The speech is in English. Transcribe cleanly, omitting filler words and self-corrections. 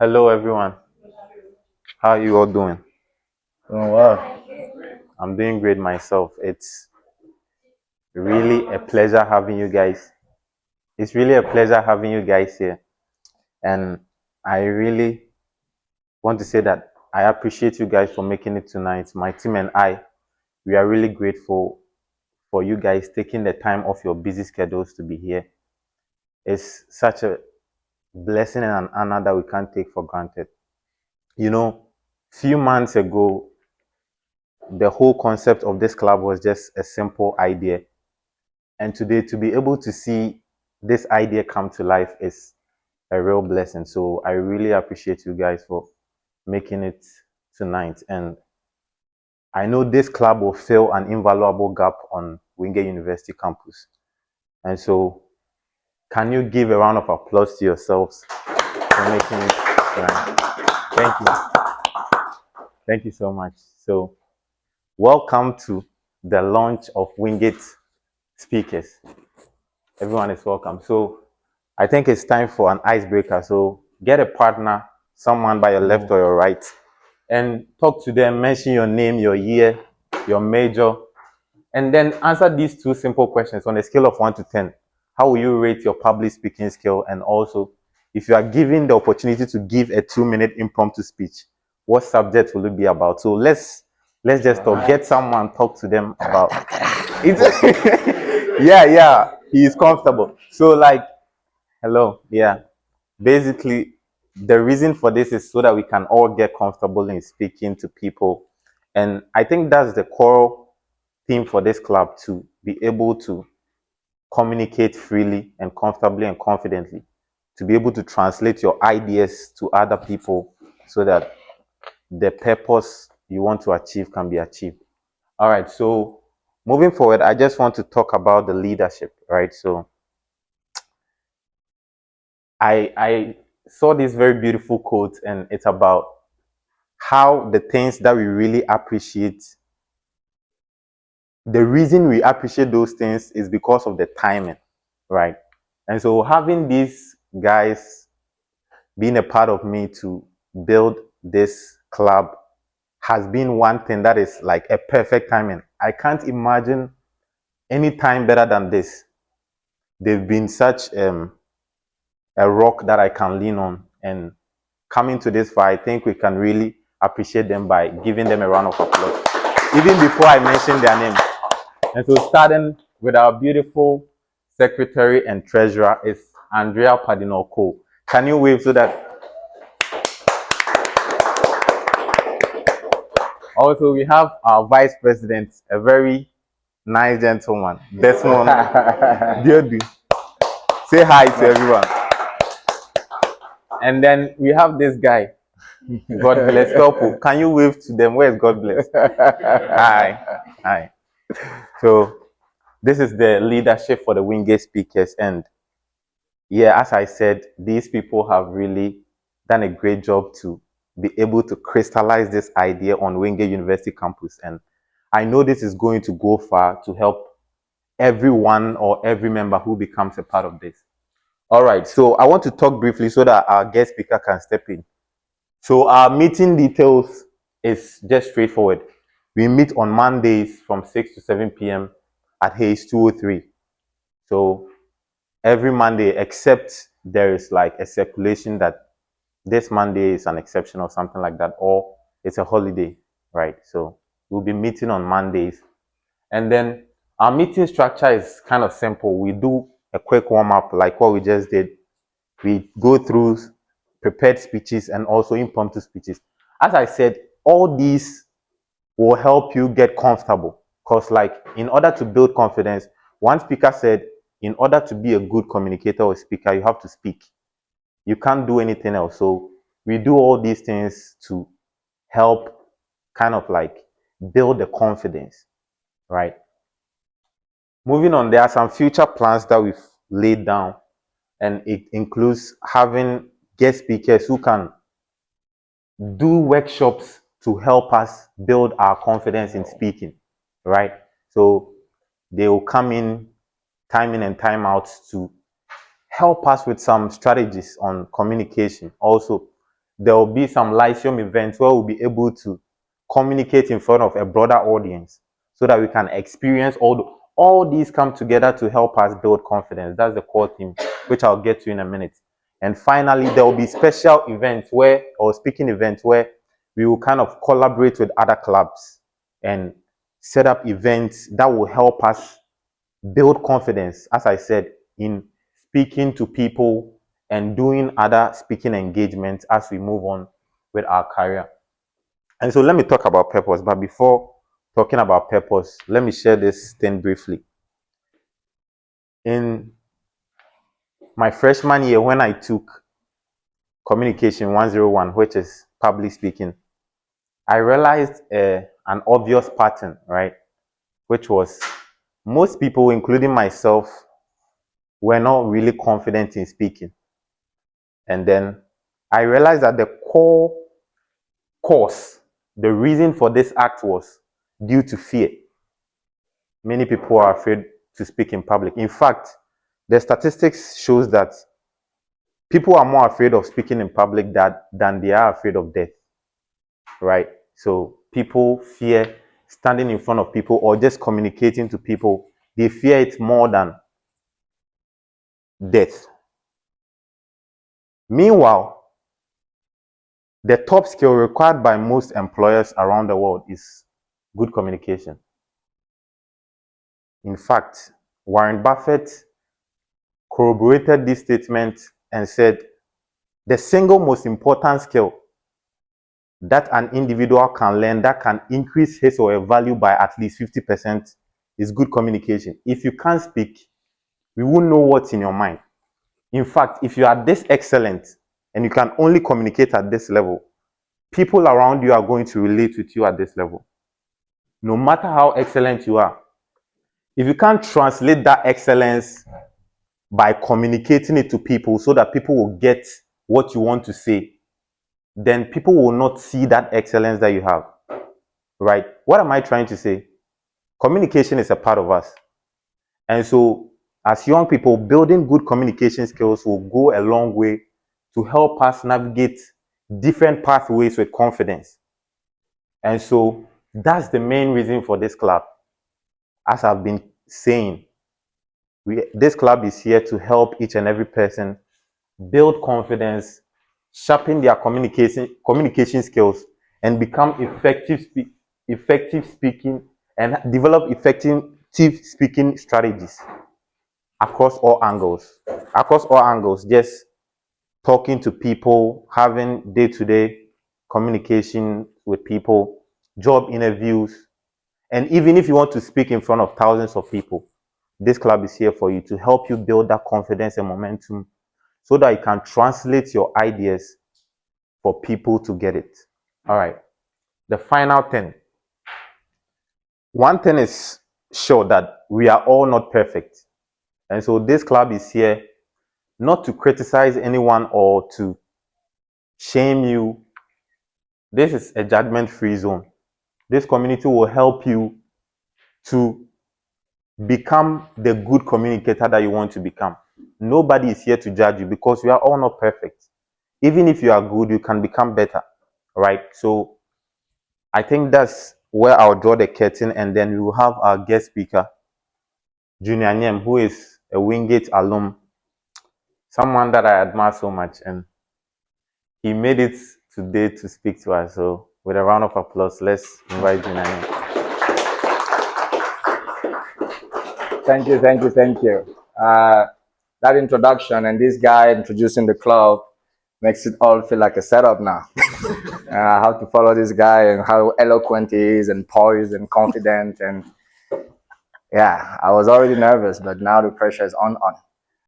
Hello, everyone. How are you all doing? Doing well. I'm doing great myself. It's really a pleasure having you guys. It's really a pleasure having you guys here. And I really want to say that I appreciate you guys for making it tonight. My team and I, we are really grateful for you guys taking the time off your busy schedules to be here. It's such a blessing and an honor that we can't take for granted. You know, few months ago, the whole concept of this club was just a simple idea. And today, to be able to see this idea come to life is a real blessing. So I really appreciate you guys for making it tonight. And I know this club will fill an invaluable gap on Wingate University campus. And so, can you give a round of applause to yourselves for making it tonight? Thank you. Thank you so much. So, welcome to the launch of Wingate speakers. Everyone is welcome. So, I think it's time for an icebreaker. So get a partner, someone by your left or your right, and talk to them, mention your name, your year, your major, and then answer these two simple questions on a scale of 1 to 10. How will you rate your public speaking skill? And also, if you are given the opportunity to give a 2-minute impromptu speech, what subject will it be about? So let's just talk. Get someone, talk to them about it. Yeah, he is comfortable. So like, hello, yeah. Basically, the reason for this is so that we can all get comfortable in speaking to people. And I think that's the core theme for this club, to be able to communicate freely and comfortably and confidently, to be able to translate your ideas to other people so that the purpose you want to achieve can be achieved. All right, so moving forward, I just want to talk about the leadership, right? So I saw this very beautiful quote, and it's about how the things that we really appreciate, the reason we appreciate those things is because of the timing, right? And so having these guys being a part of me to build this club has been one thing that is like a perfect timing. I can't imagine any time better than this. They've been such a rock that I can lean on, and coming to this fight, I think we can really appreciate them by giving them a round of applause, even before I mention their name. And so, starting with our beautiful secretary and treasurer is Andrea Padinoko. Can you wave so that? Also, we have our vice president, a very nice gentleman, Desmond Diodu. Say hi to everyone. And then we have this guy, Godbless Pelpuo. Can you wave to them? Where's Godbless? Hi. So this is the leadership for the Wingate speakers, and yeah, as I said, these people have really done a great job to be able to crystallize this idea on Wingate University campus, and I know this is going to go far to help everyone or every member who becomes a part of this. All right, so I want to talk briefly so that our guest speaker can step in. So our meeting details is just straightforward. We meet on Mondays from 6 to 7 p.m. at Hayes 203. So every Monday, except there is like a circulation that this Monday is an exception or something like that, or it's a holiday, right? So we'll be meeting on Mondays. And then our meeting structure is kind of simple. We do a quick warm-up like what we just did. We go through prepared speeches and also impromptu speeches. As I said, all these will help you get comfortable, because like in order to build confidence, one speaker said, in order to be a good communicator or speaker, you have to speak. You can't do anything else. So we do all these things to help kind of like build the confidence, right? Moving on, there are some future plans that we've laid down, and it includes having guest speakers who can do workshops to help us build our confidence in speaking, right? So they will come in time in and time out to help us with some strategies on communication. Also, there will be some Lyceum events where we'll be able to communicate in front of a broader audience so that we can experience all these come together to help us build confidence. That's the core theme, which I'll get to in a minute. And finally, there will be special events or speaking events where we will kind of collaborate with other clubs and set up events that will help us build confidence, as I said, in speaking to people and doing other speaking engagements as we move on with our career. And so let me talk about purpose. But before talking about purpose, let me share this thing briefly. In my freshman year, when I took Communication 101, which is public speaking, I realized an obvious pattern, right? Which was most people, including myself, were not really confident in speaking. And then I realized that the core cause, the reason for this act was due to fear. Many people are afraid to speak in public. In fact, the statistics shows that people are more afraid of speaking in public than they are afraid of death, right? So people fear standing in front of people or just communicating to people. They fear it more than death. Meanwhile, the top skill required by most employers around the world is good communication. In fact, Warren Buffett corroborated this statement and said, the single most important skill that an individual can learn that can increase his or her value by at least 50% is good communication. If you can't speak, we won't know what's in your mind. In fact, if you are this excellent and you can only communicate at this level, people around you are going to relate with you at this level. No matter how excellent you are, if you can't translate that excellence by communicating it to people so that people will get what you want to say, then people will not see that excellence that you have, right? What am I trying to say? Communication is a part of us. And so as young people, building good communication skills will go a long way to help us navigate different pathways with confidence. And so that's the main reason for this club. As I've been saying, this club is here to help each and every person build confidence, sharpen their communication skills, and become effective speaking and develop effective speaking strategies across all angles. Just talking to people, having day-to-day communication with people, job interviews, and even if you want to speak in front of thousands of people, this club is here for you to help you build that confidence and momentum so that you can translate your ideas for people to get it. All right. The final thing. One thing is sure, that we are all not perfect. And so this club is here not to criticize anyone or to shame you. This is a judgment-free zone. This community will help you to become the good communicator that you want to become. Nobody is here to judge you because we are all not perfect. Even if you are good, you can become better, right? So I think that's where I'll draw the curtain, and then we will have our guest speaker, Junior Nyem, who is a Wingate alum, someone that I admire so much, and he made it today to speak to us. So with a round of applause, let's invite Junior Nyem. Thank you. That introduction and this guy introducing the club makes it all feel like a setup now. I have to follow this guy and how eloquent he is and poised and confident. And yeah, I was already nervous, but now the pressure is on.